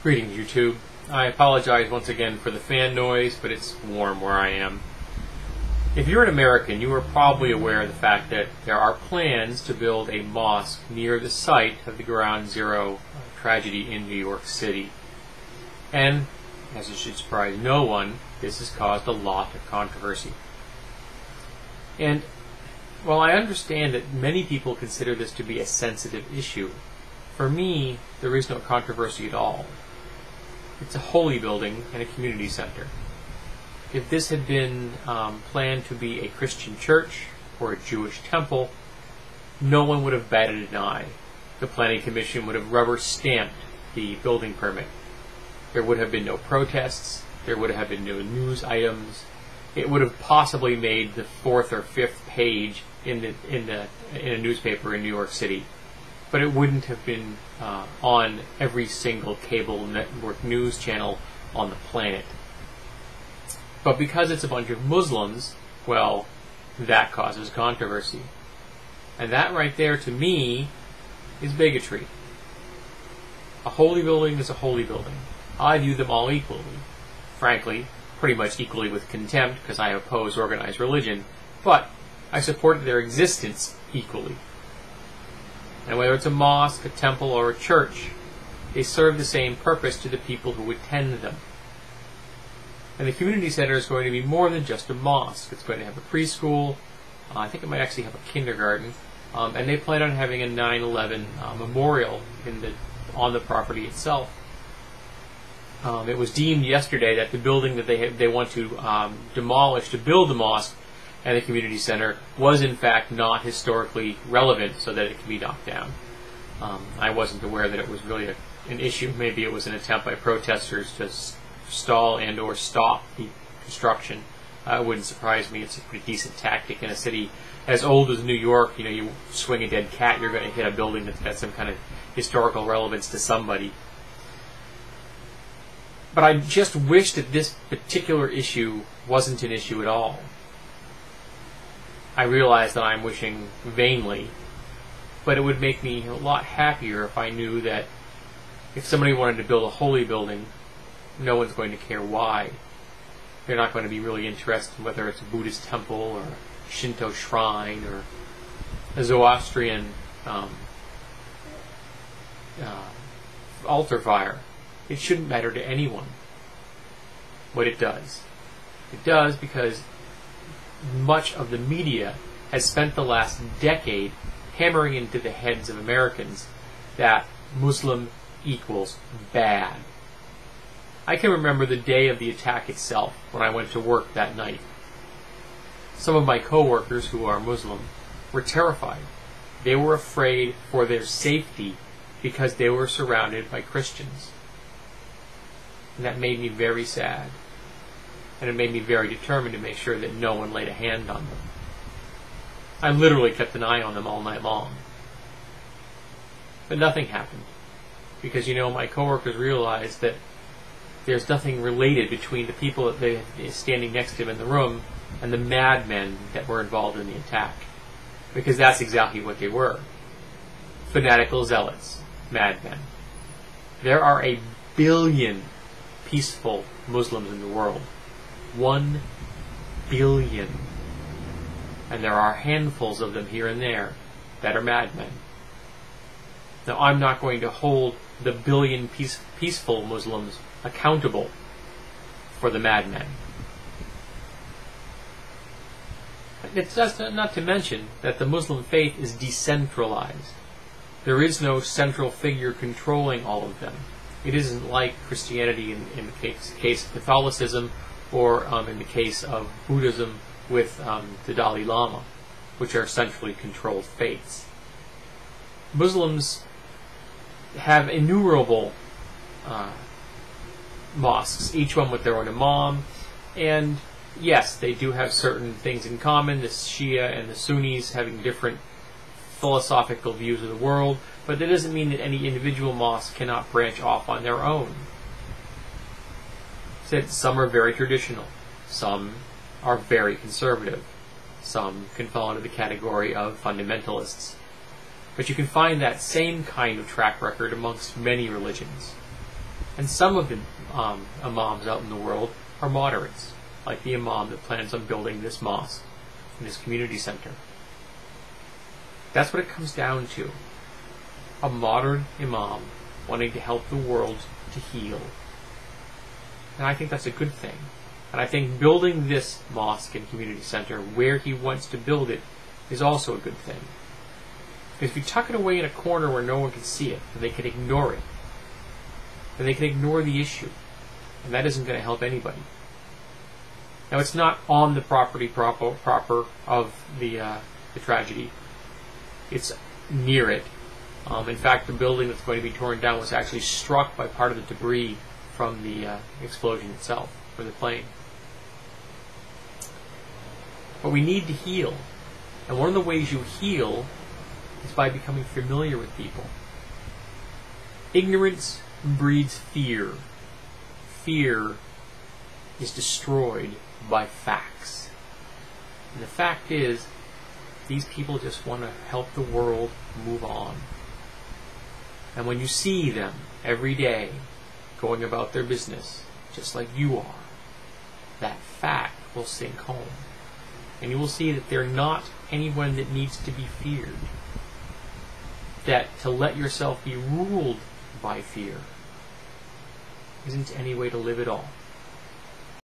Greetings, YouTube. I apologize once again for the fan noise, but it's warm where I am. If you're an American, you are probably aware of the fact that there are plans to build a mosque near the site of the Ground Zero tragedy in New York City. And, as it should surprise no one, this has caused a lot of controversy. And while I understand that many people consider this to be a sensitive issue, for me, there is no controversy at all. It's a holy building and a community center. If this had been planned to be a Christian church or a Jewish temple, no one would have batted an eye. The Planning Commission would have rubber stamped the building permit. There would have been no protests. There would have been no news items. It would have possibly made the 4th or 5th page in a newspaper in New York City. But it wouldn't have been on every single cable network news channel on the planet. But because it's a bunch of Muslims, well, that causes controversy. And that right there, to me, is bigotry. A holy building is a holy building. I view them all equally. Frankly, pretty much equally with contempt, because I oppose organized religion, but I support their existence equally. And whether it's a mosque, a temple, or a church, they serve the same purpose to the people who attend them. And the community center is going to be more than just a mosque. It's going to have a preschool. I think it might actually have a kindergarten. And they plan on having a 9/11 memorial on the property itself. It was deemed yesterday that the building that they want to demolish to build the mosque and the community center was in fact not historically relevant, so that it can be knocked down. I wasn't aware that it was really an issue. Maybe it was an attempt by protesters to stall and or stop the construction. It wouldn't surprise me. It's a pretty decent tactic in a city as old as New York. You know, you swing a dead cat, you're going to hit a building that's got some kind of historical relevance to somebody. But I just wish that this particular issue wasn't an issue at all. I realize that I'm wishing vainly, but it would make me a lot happier if I knew that if somebody wanted to build a holy building, no one's going to care why. They're not going to be really interested in whether it's a Buddhist temple or a Shinto shrine or a Zoroastrian altar fire. It shouldn't matter to anyone what it does. It does because much of the media has spent the last decade hammering into the heads of Americans that Muslim equals bad. I can remember the day of the attack itself when I went to work that night. Some of my coworkers who are Muslim were terrified. They were afraid for their safety because they were surrounded by Christians. And that made me very sad. And it made me very determined to make sure that no one laid a hand on them. I literally kept an eye on them all night long. But nothing happened. Because, my coworkers realized that there's nothing related between the people that they standing next to them in the room and the madmen that were involved in the attack. Because that's exactly what they were. Fanatical zealots. Madmen. There are 1 billion peaceful Muslims in the world. 1 billion. And there are handfuls of them here and there that are madmen. Now, I'm not going to hold the 1 billion peaceful Muslims accountable for the madmen. It's just not to mention that the Muslim faith is decentralized. There is no central figure controlling all of them. It isn't like Christianity in the case of Catholicism or in the case of Buddhism with the Dalai Lama, which are centrally controlled faiths. Muslims have innumerable mosques, each one with their own imam, and yes, they do have certain things in common, the Shia and the Sunnis having different philosophical views of the world, but that doesn't mean that any individual mosque cannot branch off on their own. Said some are very traditional, some are very conservative, some can fall into the category of fundamentalists. But you can find that same kind of track record amongst many religions. And some of the imams out in the world are moderates, like the imam that plans on building this mosque, this community center. That's what it comes down to. A moderate imam wanting to help the world to heal. And I think that's a good thing. And I think building this mosque and community center where he wants to build it is also a good thing. Because if you tuck it away in a corner where no one can see it, and they can ignore it, then they can ignore the issue. And that isn't going to help anybody. Now, it's not on the property proper of the tragedy. It's near it. In fact, the building that's going to be torn down was actually struck by part of the debris from the explosion itself, or the plane. But we need to heal. And one of the ways you heal is by becoming familiar with people. Ignorance breeds fear. Fear is destroyed by facts. And the fact is, these people just want to help the world move on. And when you see them every day going about their business, just like you are, that fact will sink home. And you will see that they're not anyone that needs to be feared. That to let yourself be ruled by fear isn't any way to live at all.